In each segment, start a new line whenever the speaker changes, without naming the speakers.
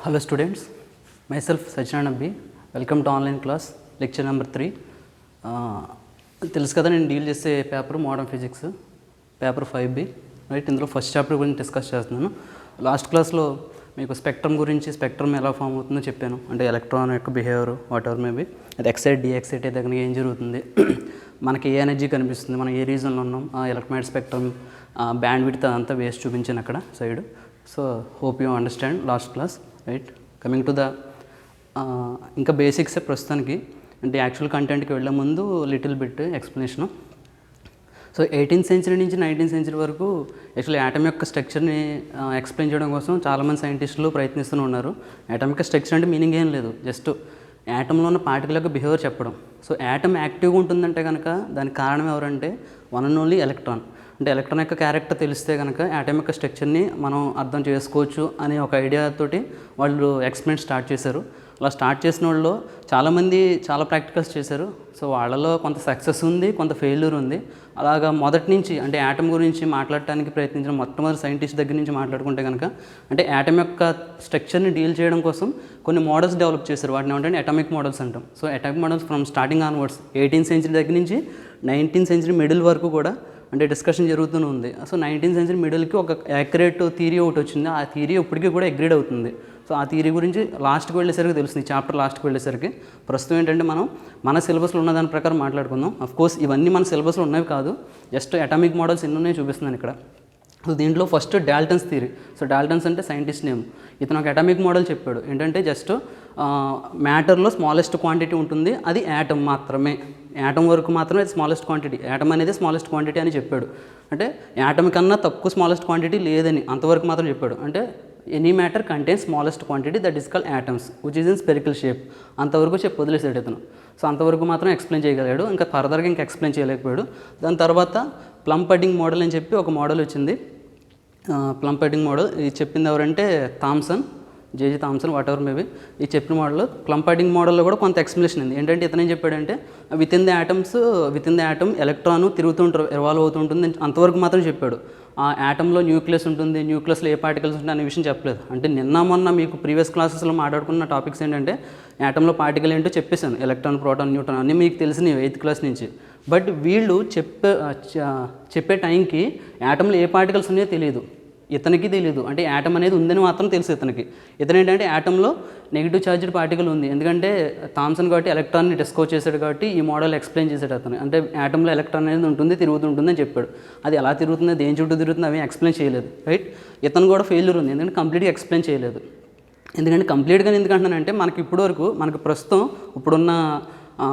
Hello students, myself Sachinand B. Welcome to online class, lecture number 3. తెలుసు కదా నేను deal చేసే paper modern physics paper 5B right. ఇందులో first chapter గురించి discuss చేస్తున్నాను. లాస్ట్ క్లాస్లో మీకు స్పెక్ట్రమ్ ఎలా ఫామ్ అవుతుందో చెప్పాను. అంటే ఎలక్ట్రాన్ యొక్క బిహేవియర్ వాట్ ఎవర్ మేబీ అది ఎక్సైట్ డిఎక్సైట్ అయితే కనుక ఏం జరుగుతుంది, మనకి ఏ ఎనర్జీ కనిపిస్తుంది, మనం ఏ రీజన్లో ఉన్నాం, ఆ ఎలక్ట్రోమాగ్నెటిక్ స్పెక్ట్రమ్ బ్యాండ్ విడ్త్ అంతా వేసి చూపించాను అక్కడ side. So hope you understand last class right. Coming to the ఇంకా బేసిక్సే ప్రస్తుతానికి. అంటే యాక్చువల్ కంటెంట్కి వెళ్ళే ముందు little bit explanation. So 18th century నుంచి 19th సెంచరీ వరకు యాక్చువల్లీ యాటమ్ యొక్క స్ట్రక్చర్ని ఎక్స్ప్లెయిన్ చేయడం కోసం చాలామంది సైంటిస్టులు ప్రయత్నిస్తూ ఉన్నారు. యాటమ్ యొక్క స్ట్రక్చర్ అంటే మీనింగ్ ఏం లేదు, జస్ట్ యాటంలో ఉన్న పార్టికల్ యొక్క బిహేవియర్ చెప్పడం. సో యాటమ్ యాక్టివ్గా ఉంటుందంటే కనుక దానికి కారణం ఎవరంటే వన్ అండ్ ఓన్లీ ఎలక్ట్రాన్. అంటే ఎలక్ట్రాన్ యొక్క క్యారెక్టర్ తెలిస్తే కనుక యాటమ్ యొక్క స్ట్రక్చర్ని మనం అర్థం చేసుకోవచ్చు అనే ఒక ఐడియాతోటి వాళ్ళు ఎక్స్పెరిమెంట్ స్టార్ట్ చేశారు. అలా స్టార్ట్ చేసిన వాళ్ళు చాలామంది చాలా ప్రాక్టికల్స్ చేశారు. సో వాళ్ళలో కొంత సక్సెస్ ఉంది, కొంత ఫెయిల్యూర్ ఉంది. అలాగా మొదటి నుంచి అంటే యాటమ్ గురించి మాట్లాడటానికి ప్రయత్నించిన మొట్టమొదటి సైంటిస్ట్ దగ్గర నుంచి మాట్లాడుకుంటే కనుక అంటే యాటమ్ యొక్క స్ట్రక్చర్ని డీల్ చేయడం కోసం కొన్ని మోడల్స్ డెవలప్ చేశారు. వాటిని ఏమంటే అటామిక్ మోడల్స్ అంటాం. So atomic models from starting onwards 18th century దగ్గర నుంచి 19th సెంచరీ మిడిల్ వరకు కూడా అంటే డిస్కషన్ జరుగుతూనే ఉంది. సో 19th సెంచరీ మిడిల్కి ఒక యాక్యురేట్ థియరీ ఒకటి వచ్చింది. ఆ థియరీ ఇప్పటికీ కూడా అగ్రీడ్ అవుతుంది. సో ఆ థియరీ గురించి లాస్ట్కి వెళ్ళేసరికి తెలుస్తుంది, చాప్టర్ లాస్ట్కి వెళ్ళేసరికి. ప్రస్తుతం ఏంటంటే మనం మన సిలబస్లో ఉన్న దాని ప్రకారం మాట్లాడుకుందాం. అఫ్కోర్స్ ఇవన్నీ మన సిలబస్లో ఉన్నవి కాదు, జస్ట్ అటామిక్ మోడల్స్ ఎన్ని ఉన్నాయో చూపిస్తున్నాను ఇక్కడ. సో దీంట్లో first Dalton's theory. So Dalton's అంటే సైంటిస్ట్ నేమ్. ఇతను ఒక అటామిక్ మోడల్ చెప్పాడు. ఏంటంటే జస్ట్ మ్యాటర్లో స్మాలెస్ట్ క్వాంటిటీ ఉంటుంది, అది యాటమ్ మాత్రమే. యాటమ్ వరకు మాత్రమే స్మాలెస్ట్ క్వాంటిటీ, యాటమ్ అనేది స్మాలెస్ట్ క్వాంటిటీ అని చెప్పాడు. అంటే యాటమ్ కన్నా తక్కువ స్మాలెస్ట్ క్వాంటిటీ లేదని అంతవరకు మాత్రం చెప్పాడు. అంటే any matter contain smallest quantity that is called atoms which is in spherical shape. అంతవరకు చెప్పి వదిలేసాడు ఇతను. సో అంతవరకు మాత్రం ఎక్స్ప్లెయిన్ చేయగలిగాడు, ఇంకా ఫర్దర్గా ఇంకా ఎక్స్ప్లెయిన్ చేయలేకపోయాడు. దాని తర్వాత ప్లమ్ పడ్డింగ్ మోడల్ అని చెప్పి ఒక మోడల్ వచ్చింది. ప్లమ్ పడ్డింగ్ మోడల్ ఇది చెప్పింది ఎవరంటే Thomson, JJ Thomson whatever maybe. ఈ చెప్పిన మోడల్ ప్లమ్ పడ్డింగ్ మోడల్లో కూడా కొంత ఎక్స్ప్లెనేషన్ ఉంది. ఏంటంటే ఇతను ఏం చెప్పాడంటే within the atom electron తిరుగుతుంటారు, ఇన్వాల్వ్ అవుతుంటుంది అంతవరకు మాత్రం చెప్పాడు. ఆ యాటంలో న్యూక్లియస్ ఉంటుంది, న్యూక్లియస్లో ఏ పార్టికల్స్ ఉంటాయి అనే విషయం చెప్పలేదు. అంటే నిన్న మొన్న మీకు ప్రీవియస్ క్లాసెస్లో మాట్లాడుకున్న టాపిక్స్ ఏంటంటే యాటంలో పార్టికల్ ఏంటో చెప్పేశాను, ఎలక్ట్రాన్, ప్రోటాన్, న్యూట్రాన్ అన్నీ మీకు తెలిసినవి 8th క్లాస్ నుంచి. బట్ వీళ్ళు చెప్పే టైంకి యాటంలో ఏ పార్టికల్స్ ఉన్నాయో తెలియదు, ఇతనికి తెలియదు. అంటే యాటమ్ అనేది ఉందని మాత్రం తెలుసు ఇతనికి. ఇతను ఏంటంటే యాటంలో నెగిటివ్ ఛార్జ్డ్ పార్టికల్ ఉంది, ఎందుకంటే థామ్సన్ కాబట్టి ఎలక్ట్రాన్ని డిస్కవర్ చేశాడు కాబట్టి ఈ మోడల్ ఎక్స్ప్లెయిన్ చేశాడు అతను. అంటే యాటంలో ఎలక్ట్రాన్ అనేది ఉంటుంది, తిరుగుతుంటుంది అని చెప్పాడు. అది ఎలా తిరుగుతుంది, దేని చుట్టూ తిరుగుతుంది అవి ఎక్స్ప్లెయిన్ చేయలేదు రైట్. ఇతను కూడా ఫెయిల్యూర్ ఉంది, ఎందుకంటే కంప్లీట్గా ఎక్స్ప్లెయిన్ చేయలేదు. ఎందుకంటే కంప్లీట్గా ఎందుకంటున్నానంటే మనకి ఇప్పటివరకు మనకు ప్రస్తుతం ఇప్పుడున్న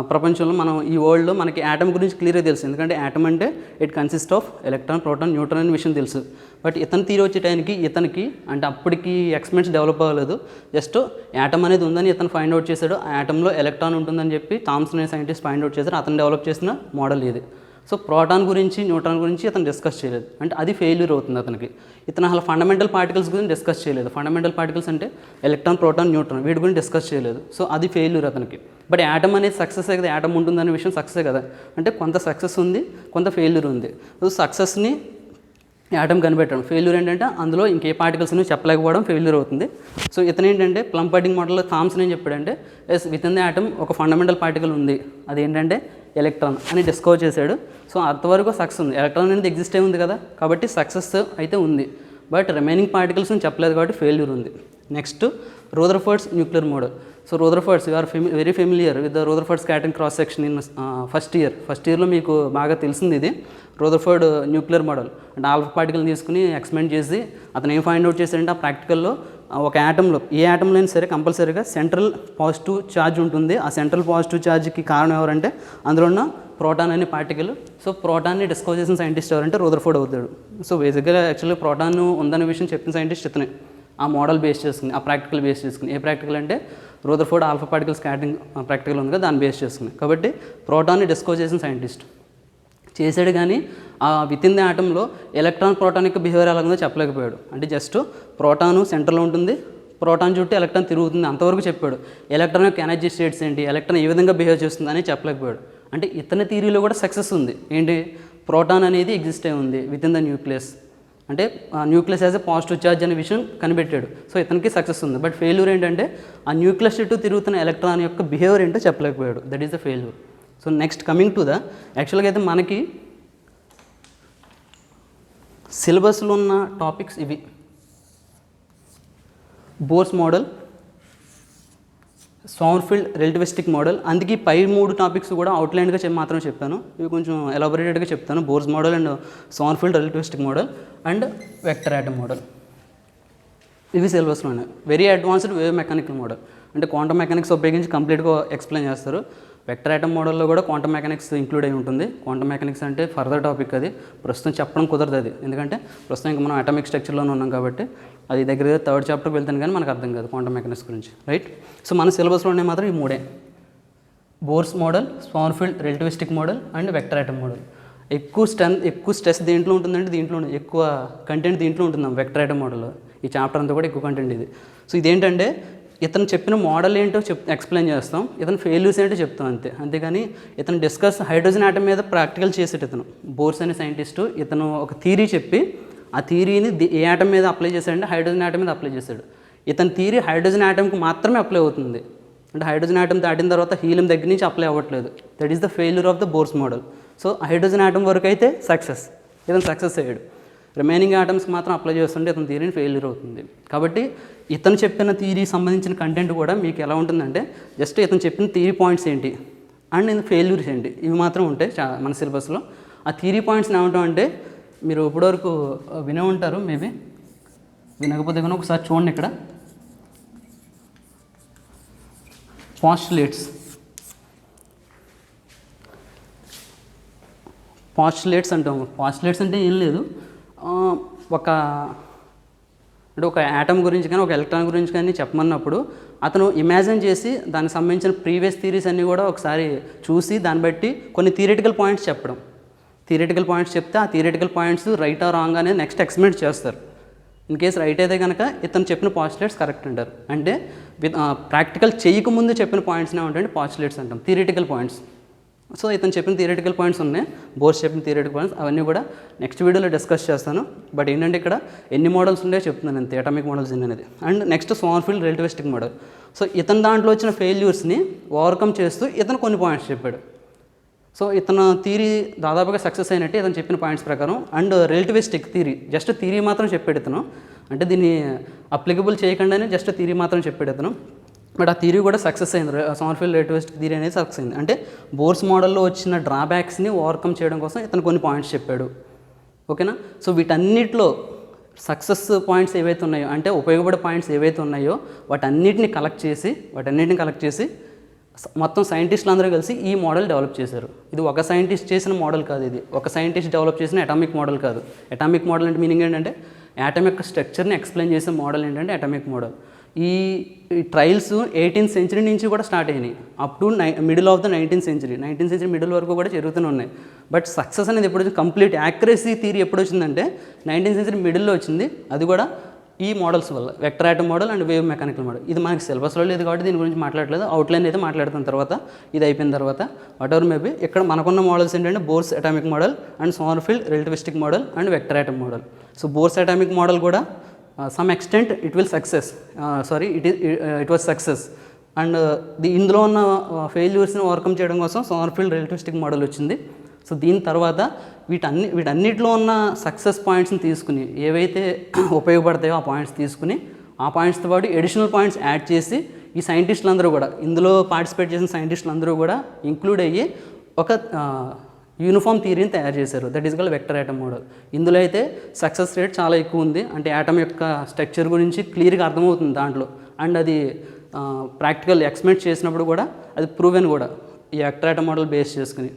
ప్రపంచంలో మనం ఈ వరల్డ్లో మనకి యాటమ్ గురించి క్లియర్గా తెలుసు. ఎందుకంటే యాటమ్ అంటే it consist of electron, proton, neutron అనే విషయం తెలుసు. బట్ ఇతను థియరీ వచ్చే టైంకి ఇతనికి అంటే అప్పటికి ఎక్స్పెరిమెంట్స్ డెవలప్ అవ్వలేదు. జస్ట్ యాటమ్ అనేది ఉందని ఇతను ఫైండ్ అవుట్ చేశాడు. ఆ యాటంలో ఎలక్ట్రాన్ ఉంటుందని చెప్పి థామ్సన్ అనే సైంటిస్ట్ ఫైండ్ అవుట్ చేశారు. అతను డెవలప్ చేసిన మోడల్ ఇది. సో ప్రోటాన్ గురించి, న్యూట్రాన్ గురించి అతను డిస్కస్ చేయలేదు, అంటే అది ఫెయిల్యూర్ అవుతుంది అతనికి. ఇతను అసలు ఫండమెంటల్ పార్టికల్స్ గురించి డిస్కస్ చేయలేదు. ఫండమెంటల్ పార్టికల్స్ అంటే ఎలక్ట్రాన్, ప్రోటాన్, న్యూట్రాన్ వీటి గురించి డిస్కస్ చేయలేదు. సో అది ఫెయిల్యూర్ అతనికి. బట్ యాటమ్ అనేది సక్సెస్ కదా, యాటమ్ ఉంటుందనే విషయం సక్సెస్ కదా. అంటే కొంత సక్సెస్ ఉంది, కొంత ఫెయిల్యూర్ ఉంది. సో సక్సెస్ని యాటమ్ కనిపెట్టడం, ఫెయిల్యూర్ ఏంటంటే అందులో ఇంకే పార్టికల్స్ చెప్పలేకపోవడం ఫెయిల్యూర్ అవుతుంది. సో ఇతను ఏంటంటే ప్లమ్ పడ్డింగ్ మోడల్లో థామ్సన్ ఏం చెప్పాడంటే as within the atom ఒక ఫండమెంటల్ పార్టికల్ ఉంది, అదేంటంటే ఎలక్ట్రాన్ అని డిస్కవర్ చేశాడు. సో అంతవరకు సక్సెస్ ఉంది, ఎలక్ట్రాన్ అనేది ఎగ్జిస్ట్ అయి ఉంది కదా, కాబట్టి సక్సెస్ అయితే ఉంది. బట్ రిమైనింగ్ పార్టికల్స్ని చెప్పలేదు కాబట్టి ఫెయిల్యూర్ ఉంది. Next Rutherford's nuclear model. So Rutherford's you are very familiar with the Rutherford scattering cross section in first ఇయర్లో మీకు బాగా తెలిసింది ఇది రూదర్ఫర్డ్ న్యూక్లియర్ మోడల్. అంటే ఆల్ఫా పార్టికల్ తీసుకుని ఎక్స్పెరిమెంట్ చేసి అతను ఏం ఫైండ్ అవుట్ చేశాడంటే ఆ ప్రాక్టికల్లో ఒక యాటంలో ఏ యాటంలో అయినా సరే కంపల్సరీగా సెంట్రల్ పాజిటివ్ ఛార్జ్ ఉంటుంది. ఆ సెంట్రల్ పాజిటివ్ ఛార్జ్కి కారణం ఎవరంటే అందులో ఉన్న ప్రోటాన్ అనే పార్టికల్. సో ప్రోటాన్ని డిస్కవర్ చేసిన సైంటిస్ట్ ఎవరంటే రూదర్ఫోర్డ్ అవుతాడు. సో బేసిక్గా యాక్చువల్లీ ప్రోటాన్ ఉందనే విషయం చెప్పిన సైంటిస్ట్ ఇతనే. ఆ మోడల్ బేస్ చేసుకుని, ఆ ప్రాక్టికల్ బేస్ చేసుకుని, ఏ ప్రాక్టికల్ అంటే Rutherford alpha particle scattering practical ఉంది కదా దాన్ని బేస్ చేసుకుని. కాబట్టి ప్రోటాన్ని డిస్కవర్ చేసిన సైంటిస్ట్ చేశాడు, కానీ ఆ విత్ ఇన్ ద యాటంలో ఎలక్ట్రాన్, ప్రోటాన్ యొక్క బిహేవియర్ ఎలా ఉందో చెప్పలేకపోయాడు. అంటే జస్ట్ ప్రోటాను సెంటర్లో ఉంటుంది, ప్రోటాన్ చుట్టూ ఎలక్ట్రాన్ తిరుగుతుంది అంతవరకు చెప్పాడు. ఎలక్ట్రాన్ యొక్క ఎనర్జీ స్టేట్స్ ఏంటి, ఎలక్ట్రాన్ ఏ విధంగా బిహేవ్ చేస్తుంది అని చెప్పలేకపోయాడు. అంటే ఇతని థియరీలో కూడా సక్సెస్ ఉంది. ఏంటి, ప్రోటాన్ అనేది ఎగ్జిస్ట్ అయి ఉంది విత్ ఇన్ ద న్యూక్లియస్. అంటే nucleus as a positive charge అనే విషయం కనిపెట్టాడు. సో ఇతనికి సక్సెస్ ఉంది. బట్ ఫెయిల్యూర్ ఏంటంటే ఆ న్యూక్లియస్ చుట్టూ తిరుగుతున్న ఎలక్ట్రాన్ యొక్క బిహేవియర్ ఏంటో చెప్పలేకపోయాడు. That is the failure. So next coming to the యాక్చువల్గా అయితే మనకి సిలబస్లో ఉన్న టాపిక్స్ ఇవి: Bohr's model, Sommerfeld relativistic model. అందుకే పై 3 టాపిక్స్ కూడా అవుట్లైన్గా మాత్రమే చెప్పాను. ఇవి కొంచెం ఎలాబొరేటెడ్గా చెప్తాను. Bores model and Sommerfeld relativistic model and vector atom model. ఇవి సిలబస్లో ఉన్నాయి. Very advanced wave mechanical model అంటే క్వాంటమ్ మెకానిక్స్ ఉపయోగించి కంప్లీట్గా ఎక్స్ప్లెయిన్ చేస్తారు. వెక్టర్ ఆటమ్ మోడల్లో కూడా క్వాంటమ్ మెకానిక్స్ ఇంక్లూడ్ అయి ఉంటుంది. క్వాంటమ్ మెకానిక్స్ అంటే ఫర్దర్ టాపిక్, అది ప్రస్తుతం చెప్పడం కుదరదు. అది ఎందుకంటే ప్రస్తుతం ఇంకా మనం అటామిక్ స్ట్రక్చర్లోనే ఉన్నాం కాబట్టి అది దగ్గర 3rd చాప్టర్కి వెళ్తాను కానీ మనకు అర్థం కాదు క్వాంటమ్ మెకానిక్స్ గురించి, రైట్? సో మన సిలబస్లోనే మాత్రం ఈ 3: bores model, Sommerfeld relativistic model and vector atom model. ఎక్కువ స్ట్రెస్ దేంట్లో ఉంటుందంటే దీంట్లో ఎక్కువ కంటెంట్ దీంట్లో ఉంటుంది వెక్టర్ ఆటమ్ మోడల్లో. ఈ చాప్టర్ అంతా కూడా ఎక్కువ కంటెంట్ ఇది. సో ఇదేంటంటే ఇతను చెప్పిన మోడల్ ఏంటో ఎక్స్ప్లెయిన్ చేస్తాం, ఇతను ఫెయిల్యూర్స్ ఏంటో చెప్తాం అంతే. అంతేగాని ఇతను డిస్కస్ హైడ్రోజన్ ఆటమ్ మీద ప్రాక్టికల్ చేసేట ఇతను బోర్స్ అనే సైంటిస్టు. ఇతను ఒక థియరీ చెప్పి ఆ థియరీని ఏ ఆటమ్ మీద అప్లై చేశాడంటే హైడ్రోజన్ ఆటమ్ మీద అప్లై చేశాడు. ఇతని థియరీ హైడ్రోజన్ ఆటమ్కి మాత్రమే అప్లై అవుతుంది. అంటే హైడ్రోజన్ ఆటమ్ దాటిన తర్వాత హీలియం దగ్గర నుంచి అప్లై అవ్వట్లేదు. That is the failure of the bores model. So hydrogen atom వరకు అయితే సక్సెస్, ఇతను సక్సెస్ అయ్యాడు. రిమైనింగ్ ఆటమ్స్కి మాత్రం అప్లై చేస్తుంటే ఇతని థియరీని ఫెయిల్యూర్ అవుతుంది. కాబట్టి ఇతను చెప్పిన థియరీ సంబంధించిన కంటెంట్ కూడా మీకు ఎలా ఉంటుందంటే జస్ట్ ఇతను చెప్పిన థియరీ పాయింట్స్ ఏంటి అండ్ ఫెయిల్యూర్స్ ఏంటి, ఇవి మాత్రం ఉంటాయి మన సిలబస్లో. ఆ థియరీ పాయింట్స్ని ఏమంటాం అంటే మీరు ఇప్పటివరకు వినే ఉంటారు, మేబీ వినకపోతే కనుక ఒకసారి చూడండి. ఇక్కడ పాస్టులేట్స్ అంటాం. పాస్టులేట్స్ అంటే ఏం లేదు, ఒక యాటమ్ గురించి కానీ ఒక ఎలక్ట్రాన్ గురించి కానీ చెప్పమన్నప్పుడు అతను ఇమాజిన్ చేసి దానికి సంబంధించిన ప్రీవియస్ థియరీస్ అన్నీ కూడా ఒకసారి చూసి దాన్ని బట్టి కొన్ని థియరిటికల్ పాయింట్స్ చెప్పడం. థియరిటికల్ పాయింట్స్ చెప్తే ఆ theoretical points right are wrong అనేది నెక్స్ట్ ఎక్స్పెరిమెంట్ చేస్తారు. ఇన్ కేసు రైట్ అయితే కనుక ఇతను చెప్పిన పాస్టులేట్స్ కరెక్ట్ అంటారు. అంటే ప్రాక్టికల్ చేయకముందు చెప్పిన పాయింట్స్నే ఉంటాయంటే పాస్టులేట్స్ అంటాం, థియరిటికల్ పాయింట్స్. సో ఇతను చెప్పిన థియరిటికల్ పాయింట్స్ ఉన్నాయి, బోర్స్ చెప్పిన థియరిటికల్ పాయింట్స్, అవన్నీ కూడా నెక్స్ట్ వీడియోలో డిస్కస్ చేస్తాను. బట్ ఏంటంటే ఇక్కడ ఎన్ని మోడల్స్ ఉన్నాయో చెప్తున్నాను అంతే, అటామిక్ మోడల్స్ అనేది. And next Sommerfeld relativistic model. So ఇతను దాంట్లో వచ్చిన ఫెయిల్యూర్స్ని ఓవర్కమ్ చేస్తూ ఇతను కొన్ని పాయింట్స్ చెప్పాడు. సో ఇతను థియరీ దాదాపుగా సక్సెస్ అయినట్టు ఇతను చెప్పిన పాయింట్స్ ప్రకారం. And relativistic theory, just theory మాత్రం చెప్పాడు ఇతను, అంటే దీన్ని అప్లికబుల్ చేయకుండానే జస్ట్ థియరీ మాత్రం చెప్పాడు ఇతను. బట్ ఆ థియరీ కూడా సక్సెస్ అయింది. సోమర్ఫీల్డ్ రిలేటివిస్టిక్ థియరీ అనేది సక్సెస్ అయింది. అంటే బోర్స్ మోడల్లో వచ్చిన డ్రాబ్యాక్స్ని ఓవర్కమ్ చేయడం కోసం ఇతను కొన్ని పాయింట్స్ చెప్పాడు. ఓకేనా? సో వీటన్నిటిలో సక్సెస్ పాయింట్స్ ఏవైతే ఉన్నాయో, అంటే ఉపయోగపడే పాయింట్స్ ఏవైతే ఉన్నాయో వాటన్నిటిని కలెక్ట్ చేసి మొత్తం సైంటిస్టులు అందరూ కలిసి ఈ మోడల్ డెవలప్ చేశారు. ఇది ఒక సైంటిస్ట్ చేసిన మోడల్ కాదు, ఇది ఒక సైంటిస్ట్ డెవలప్ చేసిన అటామిక్ మోడల్ కాదు. అటామిక్ మోడల్ అంటే మీనింగ్ ఏంటంటే యాటమ్ యొక్క స్ట్రక్చర్ని ఎక్స్ప్లెయిన్ చేసే మోడల్ ఏంటంటే అటామిక్ మోడల్. ఈ ట్రయల్స్ 18th సెంచరీ నుంచి కూడా స్టార్ట్ అయినాయి, up to middle of the 19th century middle వరకు కూడా జరుగుతూనే ఉన్నాయి. బట్ సక్సెస్ అనేది ఎప్పుడు వచ్చింది, కంప్లీట్ యాక్యురసీ థియరీ ఎప్పుడు వచ్చిందంటే 19th సెంచరీ మిడిల్లో వచ్చింది. అది కూడా ఈ మోడల్స్ వల్ల, vector atom model and wave mechanical model. ఇది మనకి సిలబస్లో లేదు కాబట్టి దీని గురించి మాట్లాడలేదు, అవుట్లైన్ అయితే మాట్లాడుతున్న తర్వాత, ఇది అయిపోయిన తర్వాత వాట్ ఎవర్ మేబీ. ఇక్కడ మనకున్న మోడల్స్ ఏంటంటే Bohr's atomic model and Sommerfeld relativistic model and vector atom model. So Bohr's atomic model కూడా some extent it was success and ఇందులో ఉన్న ఫెయిల్యూర్స్ని ఓవర్కమ్ చేయడం కోసం సోమర్ఫీల్డ్ రిలేటివిస్టిక్ మోడల్ వచ్చింది. సో దీని తర్వాత వీటన్నిటిలో ఉన్న సక్సెస్ పాయింట్స్ని తీసుకుని, ఏవైతే ఉపయోగపడతాయో ఆ పాయింట్స్ తీసుకుని, ఆ పాయింట్స్తో పాటు ఎడిషనల్ పాయింట్స్ యాడ్ చేసి ఈ సైంటిస్టులు అందరూ కూడా, ఇందులో పార్టిసిపేట్ చేసిన సైంటిస్టులు అందరూ కూడా ఇంక్లూడ్ అయ్యి ఒక యూనిఫామ్ థియరీని తయారు చేశారు. That is called vector atom model. ఇందులో అయితే సక్సెస్ రేట్ చాలా ఎక్కువ ఉంది. అంటే ఆటమ్ యొక్క స్ట్రక్చర్ గురించి క్లియర్గా అర్థమవుతుంది దాంట్లో. అండ్ అది ప్రాక్టికల్ ఎక్స్పెరిమెంట్ చేసినప్పుడు కూడా అది ప్రూవెన్ కూడా ఈ వెక్టర్ ఆటమ్ మోడల్ బేస్ చేసుకుని.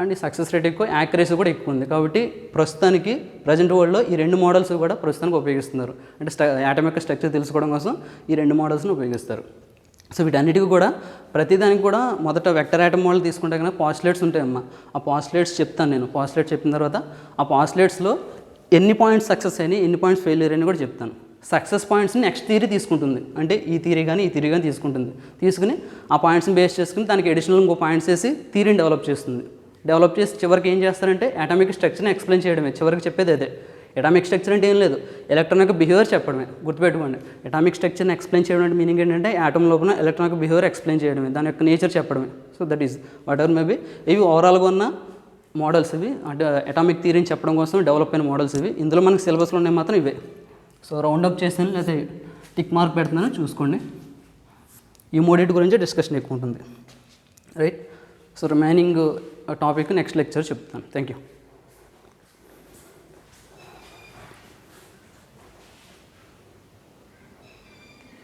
అండ్ ఈ సక్సెస్ రేట్ ఎక్కువ, యాక్యురసీ కూడా ఎక్కువ ఉంది. కాబట్టి ప్రస్తుతానికి ప్రజెంట్ వరల్డ్లో ఈ 2 మోడల్స్ కూడా ప్రస్తుతానికి ఉపయోగిస్తున్నారు. అంటే ఆటమ్ యొక్క స్ట్రక్చర్ తెలుసుకోవడం కోసం ఈ 2 మోడల్స్ని ఉపయోగిస్తారు. సో వీటన్నిటికీ కూడా ప్రతిదానికి కూడా మొదట వెక్టర్ ఆటమ్ మోడల్ తీసుకుంటే కనుక పాస్టులేట్స్ ఉంటాయమ్మా. ఆ పాస్టులేట్స్ చెప్తాను నేను. పాస్టులేట్స్ చెప్పిన తర్వాత ఆ పాస్టులేట్స్లో ఎన్ని పాయింట్స్ సక్సెస్ అయినాయి, ఎన్ని పాయింట్స్ ఫెయిల్యూర్ అని కూడా చెప్తాను. సక్సెస్ పాయింట్స్ని నెక్స్ట్ థియరీ తీసుకుంటుంది, అంటే ఈ థియరీ కానీ తీసుకుంటుంది. తీసుకుని ఆ పాయింట్స్ని బేస్ చేసుకుని దానికి అడిషనల్ ఇంకో పాయింట్స్ వేసి థియరీని డెవలప్ చేసి చివరికి ఏం చేస్తారంటే అటామిక్ స్ట్రక్చర్ని ఎక్స్ప్లెయిన్ చేయడమే. చివరికి చెప్పేది అదే, అటామిక్ స్ట్రక్చర్ అంటే ఏం లేదు, ఎలక్ట్రాన్ యొక్క బిహేవియర్ చెప్పడమే. గుర్తుపెట్టుకోండి, అటామిక్ స్ట్రక్చర్ని ఎక్స్ప్లెయిన్ చేయడం అంటే మీనింగ్ ఏంటంటే ఆటమ్ లోపల ఎలక్ట్రాన్ యొక్క బిహేవియర్ ఎక్స్ప్లెయిన్ చేయడమే, దాని యొక్క నేచర్ చెప్పడమే. So that is what ever maybe. ఇవి ఓవరాల్గా ఉన్న మోడల్స్ ఇవి, అంటే అటామిక్ థియరీని చెప్పడం కోసం డెవలప్ అయిన మోడల్స్ ఇవి. ఇందులో మనకి సిలబస్లో ఉన్నాయి మాత్రం ఇవే. సో రౌండప్ చేసాను, లేదా టిక్ మార్క్ పెడుతున్నాను చూసుకోండి. ఈ మూడింటి గురించి డిస్కషన్ ఎక్కువ ఉంటుంది, right. So remaining topic next lecture చెప్తాను. Thank you.